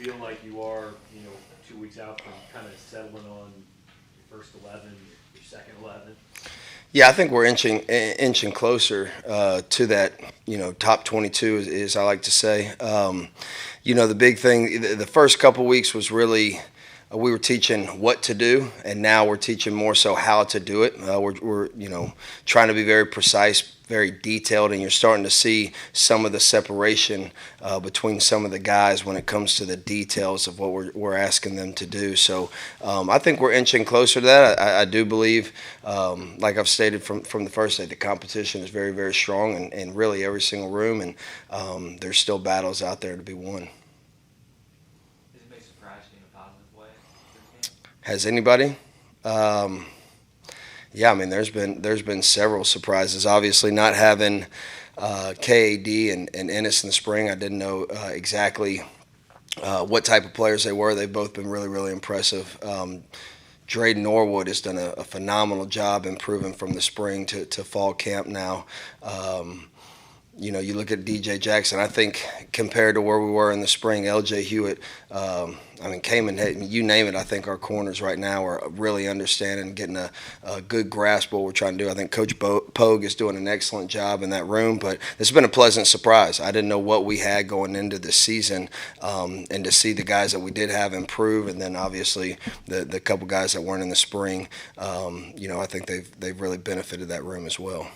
feel like you are, 2 weeks out from kind of settling on your first 11, your second 11? Yeah, I think we're inching closer to that. Top 22 is I like to say. The big thing, the first couple weeks was really we were teaching what to do, and now we're teaching more so how to do it. We're trying to be very precise, very detailed, and you're starting to see some of the separation between some of the guys when it comes to the details of what we're asking them to do. So I think we're inching closer to that. I do believe, like I've stated from the first day, the competition is very, very strong in really every single room, and there's still battles out there to be won. Has anybody surprised you in a positive way through camp? Has anybody? Um, Yeah, I mean, there's been several surprises. Obviously, not having KAD and Ennis in the spring, I didn't know exactly what type of players they were. They've both been really, really impressive. Drayden Norwood has done a phenomenal job improving from the spring to fall camp now. You look at DJ Jackson. I think compared to where we were in the spring, LJ Hewitt, Kamen, you name it. I think our corners right now are really understanding, getting a good grasp of what we're trying to do. I think Coach Pogue is doing an excellent job in that room, but it's been a pleasant surprise. I didn't know what we had going into the season, and to see the guys that we did have improve, and then obviously the couple guys that weren't in the spring, I think they've really benefited that room as well.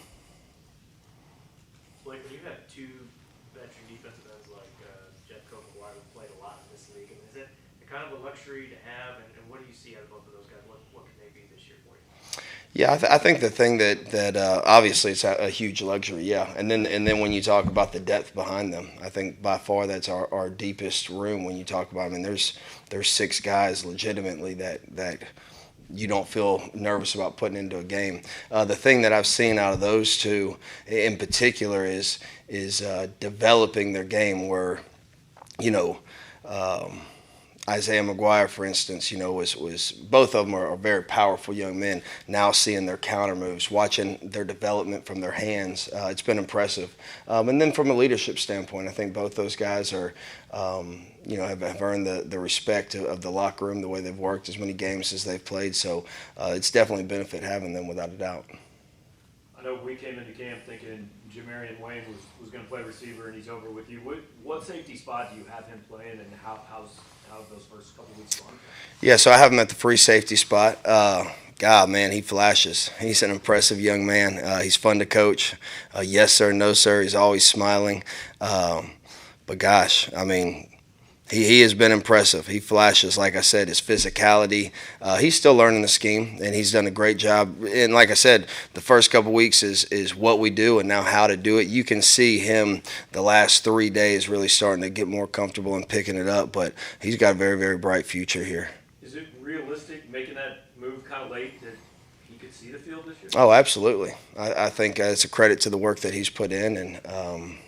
Blake, when you have two veteran defensive ends like Jeff Cope and Wire, who played a lot in this league, is it kind of a luxury to have? And what do you see out of both of those guys? What can they be this year for you? Yeah, I think the thing that obviously it's a huge luxury, yeah, and then when you talk about the depth behind them, I think by far that's our deepest room. When you talk about, I mean, there's six guys legitimately that you don't feel nervous about putting into a game. The thing that I've seen out of those two in particular is developing their game where you know. Um, Isaiah McGuire, for instance, was both of them are very powerful young men. Now seeing their counter moves, watching their development from their hands, it's been impressive. And then from a leadership standpoint, I think both those guys have earned the respect of the locker room, the way they've worked as many games as they've played. So it's definitely a benefit having them without a doubt. I know we came into camp thinking Jamarian Wayne was going to play receiver, and he's over with you. What safety spot do you have him playing, and how have those first couple weeks gone? Yeah, so I have him at the free safety spot. God, man, he flashes. He's an impressive young man. He's fun to coach. Yes, sir, no, sir. He's always smiling. But gosh, I mean, he has been impressive. He flashes, like I said, his physicality. He's still learning the scheme, and he's done a great job. And like I said, the first couple weeks is what we do, and now how to do it. You can see him the last 3 days really starting to get more comfortable and picking it up. But he's got a very, very bright future here. Is it realistic making that move kind of late that he could see the field this year? Oh, absolutely. I think it's a credit to the work that he's put in, and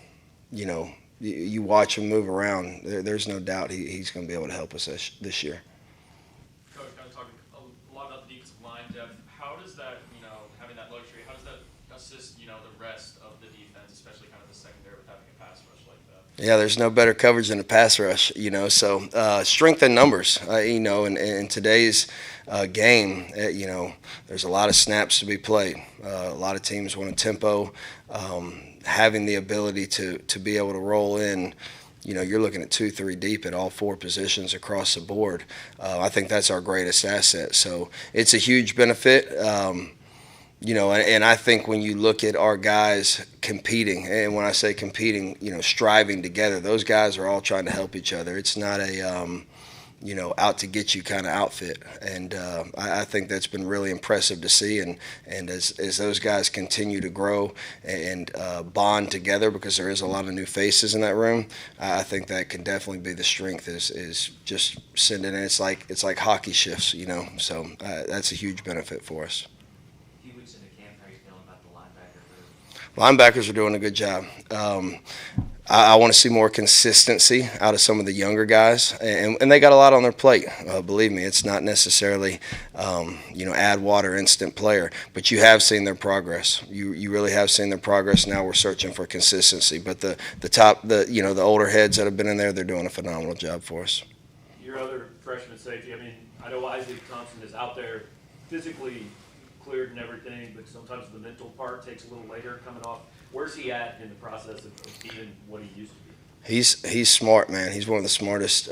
you know, you watch him move around. There's no doubt he's going to be able to help us this year. Coach, kind of talking a lot about the defensive line depth. How does that, having that luxury, how does that assist, the rest of the defense, especially kind of the secondary with having a pass rush like that? Yeah, there's no better coverage than a pass rush, so strength in numbers, in today's game, there's a lot of snaps to be played. A lot of teams want a tempo. Having the ability to be able to roll in, you're looking at 2-3 deep at all four positions across the board. I think that's our greatest asset. So it's a huge benefit. And I think when you look at our guys competing, and when I say competing, striving together, those guys are all trying to help each other. It's not a out to get you kind of outfit. And I think that's been really impressive to see. And as those guys continue to grow and bond together, because there is a lot of new faces in that room, I think that can definitely be the strength is just sending in. It's like hockey shifts, so that's a huge benefit for us. A few weeks into camp, how are you feeling about the linebacker group? Linebackers are doing a good job. I want to see more consistency out of some of the younger guys, and they got a lot on their plate. Believe me, it's not necessarily, add water instant player, but you have seen their progress. You really have seen their progress. Now we're searching for consistency, but the older heads that have been in there, they're doing a phenomenal job for us. your other freshman safety, I mean, I know Isaac Thompson is out there physically cleared and everything, but sometimes the mental part takes a little later coming off. Where's he at in the process of being what he used to be? He's smart, man. He's one of the smartest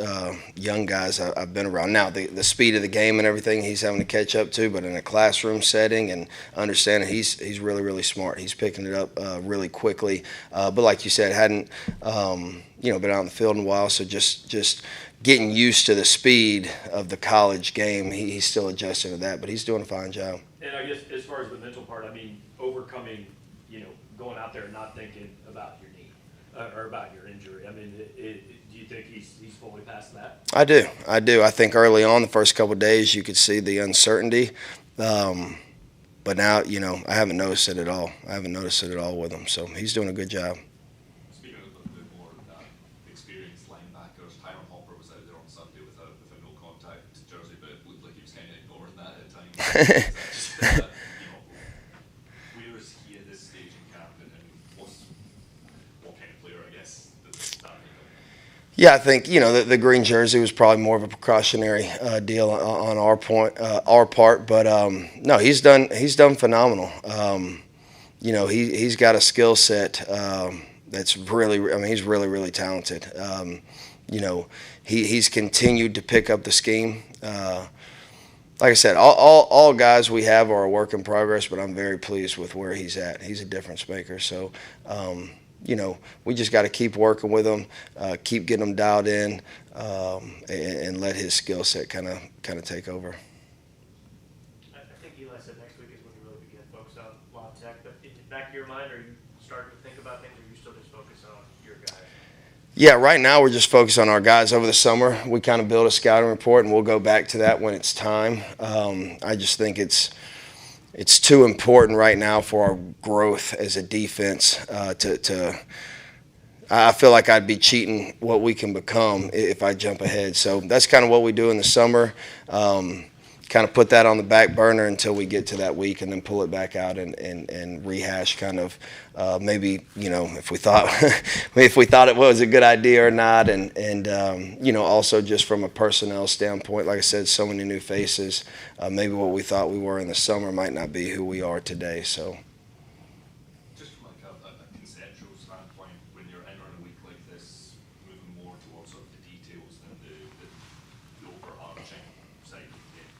young guys I've been around. Now, the speed of the game and everything he's having to catch up to, but in a classroom setting and understanding, he's really, really smart. He's picking it up really quickly. But like you said, hadn't been out in the field in a while, so just getting used to the speed of the college game. He's still adjusting to that, but he's doing a fine job. And I guess as far as the mental part, I mean, overcoming, going out there and not thinking about your knee or about your injury. I mean, do you think he's fully past that? I do. I think early on, the first couple of days, you could see the uncertainty. But now, I haven't noticed it at all. I haven't noticed it at all with him. So he's doing a good job. Speaking a bit more of that experienced linebackers, Tyron Hopper was out there on Sunday with a no contact jersey, but it looked like he was kind of ignoring that at times. Where is he at this stage in camp, and what kind of player, I guess, does that make him? Yeah, I think the green jersey was probably more of a precautionary deal on our part, but no, he's done phenomenal. He's got a skill set that's really, I mean, he's really, really talented. He's continued to pick up the scheme. Like I said, all guys we have are a work in progress, but I'm very pleased with where he's at. He's a difference maker. So, we just got to keep working with him, keep getting him dialed in, and let his skill set kind of take over. I think Eli said next week is when you really begin to focus on Lob Tech. But in the back of your mind, are you starting to think about things, or are you still just focused on your guys? Yeah, right now we're just focused on our guys over the summer. We kind of build a scouting report, and we'll go back to that when it's time. I just think it's too important right now for our growth as a defense I feel like I'd be cheating what we can become if I jump ahead. So that's kind of what we do in the summer. Kind of put that on the back burner until we get to that week, and then pull it back out and rehash kind of maybe if we thought it was a good idea or not, and also just from a personnel standpoint, like I said, so many new faces. Maybe what we thought we were in the summer might not be who we are today. So. Just from like a conceptual standpoint, when you're entering a week like this, moving more towards sort of the details than the overarching side of the game,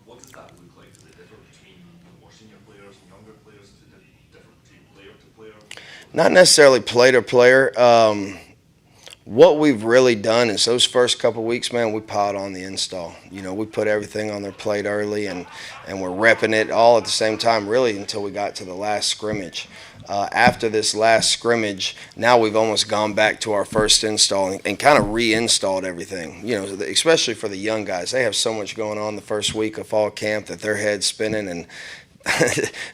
what does that look like? Does it differ between more senior players and younger players? Does it differ between player to player? Not necessarily player to player. What we've really done is those first couple of weeks, man, we piled on the install. We put everything on their plate early, and we're repping it all at the same time, really, until we got to the last scrimmage. After this last scrimmage, now we've almost gone back to our first install and kind of reinstalled everything. Especially for the young guys, they have so much going on the first week of fall camp that their head's spinning, and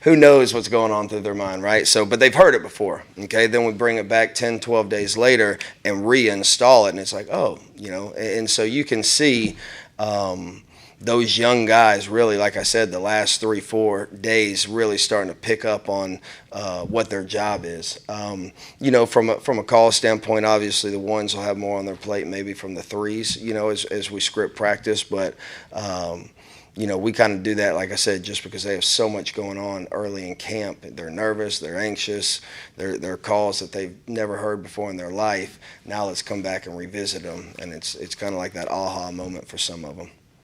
who knows what's going on through their mind, right? So, but they've heard it before, okay? Then we bring it back 10, 12 days later and reinstall it, and it's like, and so you can see those young guys really, like I said, the last 3-4 days really starting to pick up on what their job is. From a call standpoint, obviously the ones will have more on their plate maybe from the threes, as we script practice, but we kind of do that, like I said, just because they have so much going on early in camp. They're nervous, they're anxious, they're calls that they've never heard before in their life. Now let's come back and revisit them, and it's kind of like that aha moment for some of them.